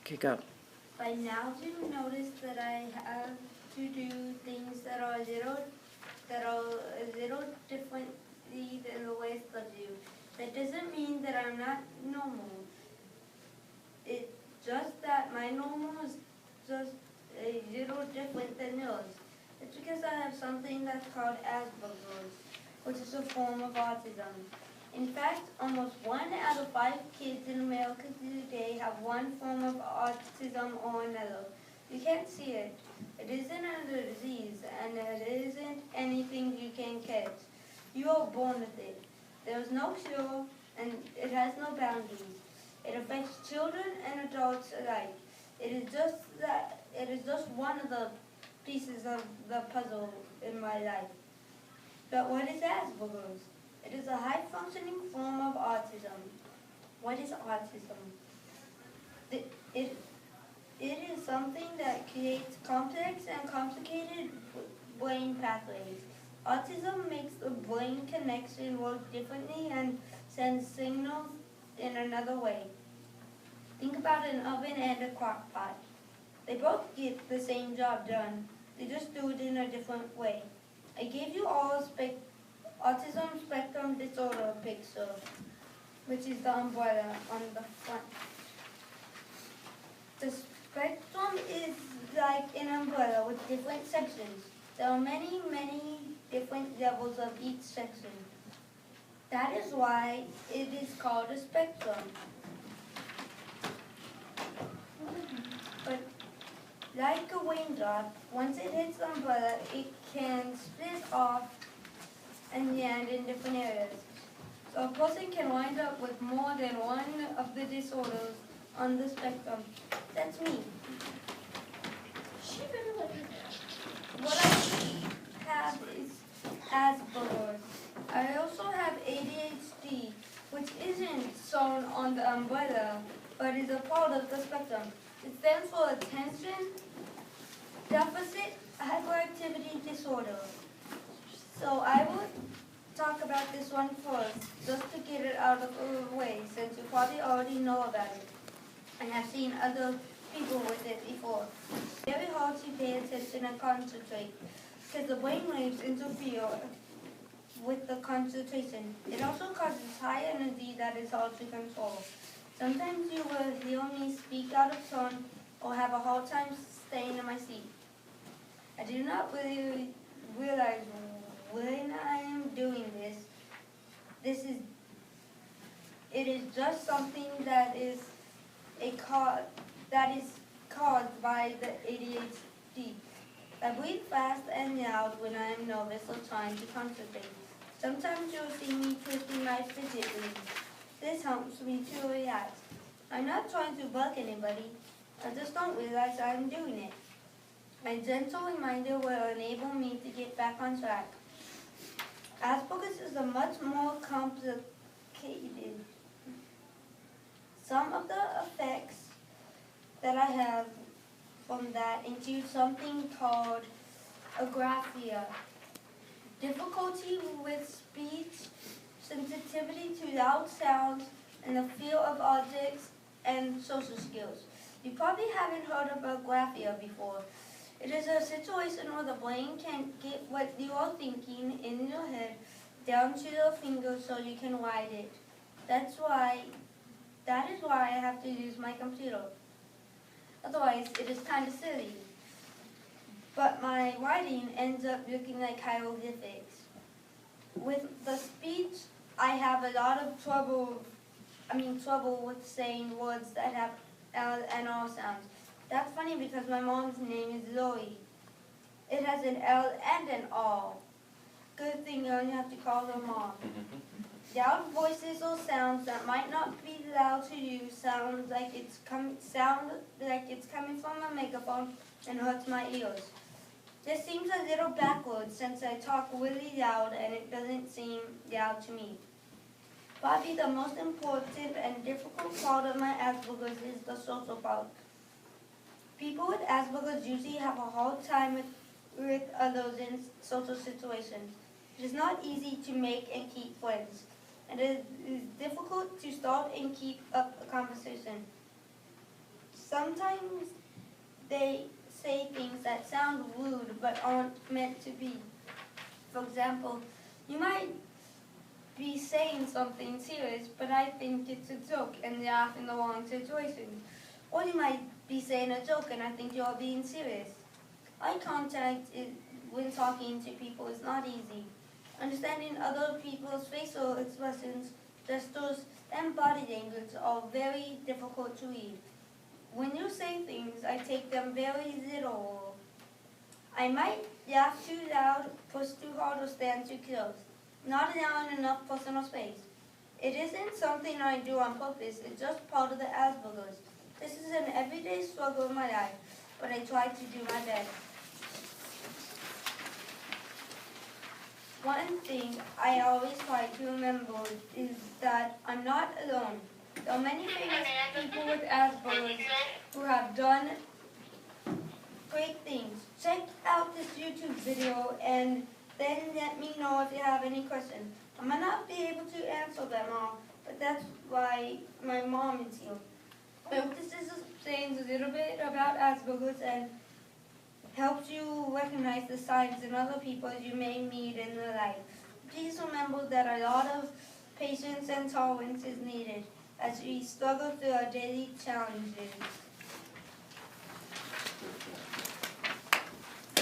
Okay, go. By now you notice that I have to do things that are a little differently than the way I do. That doesn't mean that I'm not normal. It's just that my normal is just a little different than yours. It's because I have something that's called Aspergers, which is a form of autism. In fact, almost 1 out of 5 kids in America today have one form of autism or another. You can't see it. It isn't a disease, and it isn't anything you can catch. You are born with it. There is no cure, and it has no boundaries. It affects children and adults alike. It is just one of the pieces of the puzzle in my life. But what is Asperger's? It is a high-functioning form of autism. What is autism? It is something that creates complex and complicated brain pathways. Autism makes the brain connection work differently and sends signals in another way. Think about an oven and a crock pot. They both get the same job done. They just do it in a different way. I gave you all Autism Spectrum Disorder picture, which is the umbrella on the front. The spectrum is like an umbrella with different sections. There are many, many different levels of each section. That is why it is called a spectrum. But like a raindrop, once it hits the umbrella, it can split off and land in different areas. So a person can wind up with more than one of the disorders on the spectrum. That's me. What I have is Aspergers. I also have ADHD, which isn't shown on the umbrella, but is a part of the spectrum. It stands for Attention Deficit Hyperactivity Disorder. So I would talk about this one first, just to get it out of the way, since you probably already know about it and have seen other people with it before. It's very hard to pay attention and concentrate, because the brain waves interfere with the concentration. It also causes high energy that is hard to control. Sometimes you will hear me speak out of tone or have a hard time staying in my seat. I do not really realize when I am doing this, it is just something that is caused by the ADHD. I breathe fast and loud when I am nervous or trying to concentrate. Sometimes you'll see me twisting my fidget wings. This helps me to relax. I'm not trying to bug anybody. I just don't realize I'm doing it. A gentle reminder will enable me to get back on track. Asperger's is a much more complicated. Some of the effects that I have from that include something called agraphia, difficulty with speech, sensitivity to loud sounds, and the feel of objects, and social skills. You probably haven't heard of agraphia before. It is a situation where the brain can get what you are thinking in your head down to your fingers so you can write it. That is why I have to use my computer. Otherwise, it is kind of silly. But my writing ends up looking like hieroglyphics. With the speech, I have a lot of trouble with saying words that have L and R sounds. That's funny because my mom's name is Lori. It has an L and an R. Good thing you only have to call her mom. Loud voices or sounds that might not be loud to you sound like it's coming from a megaphone and hurts my ears. This seems a little backwards since I talk really loud and it doesn't seem loud to me. Probably the most important and difficult part of my Asperger's is the social part. People with Asperger's usually have a hard time with others in social situations. It is not easy to make and keep friends, and it is difficult to start and keep up a conversation. sometimes they say things that sound rude but aren't meant to be. For example, you might be saying something serious, but I think it's a joke and you're off in the wrong situation. Or you might be saying a joke and I think you're being serious. Eye contact when talking to people is not easy. Understanding other people's facial expressions, gestures, and body language are very difficult to read. When you say things, I take them very literal. I might laugh too loud, push too hard, or stand too close, not allowing enough personal space. It isn't something I do on purpose, it's just part of the Aspergers. This is an everyday struggle in my life, but I try to do my best. One thing I always try to remember is that I'm not alone. There are many famous people with Asperger's who have done great things. Check out this YouTube video and then let me know if you have any questions. I might not be able to answer them all, but that's why my mom is here. I hope this explains a little bit about Asperger's and helps you recognize the signs in other people you may meet in your life. Please remember that a lot of patience and tolerance is needed as we struggle through our daily challenges.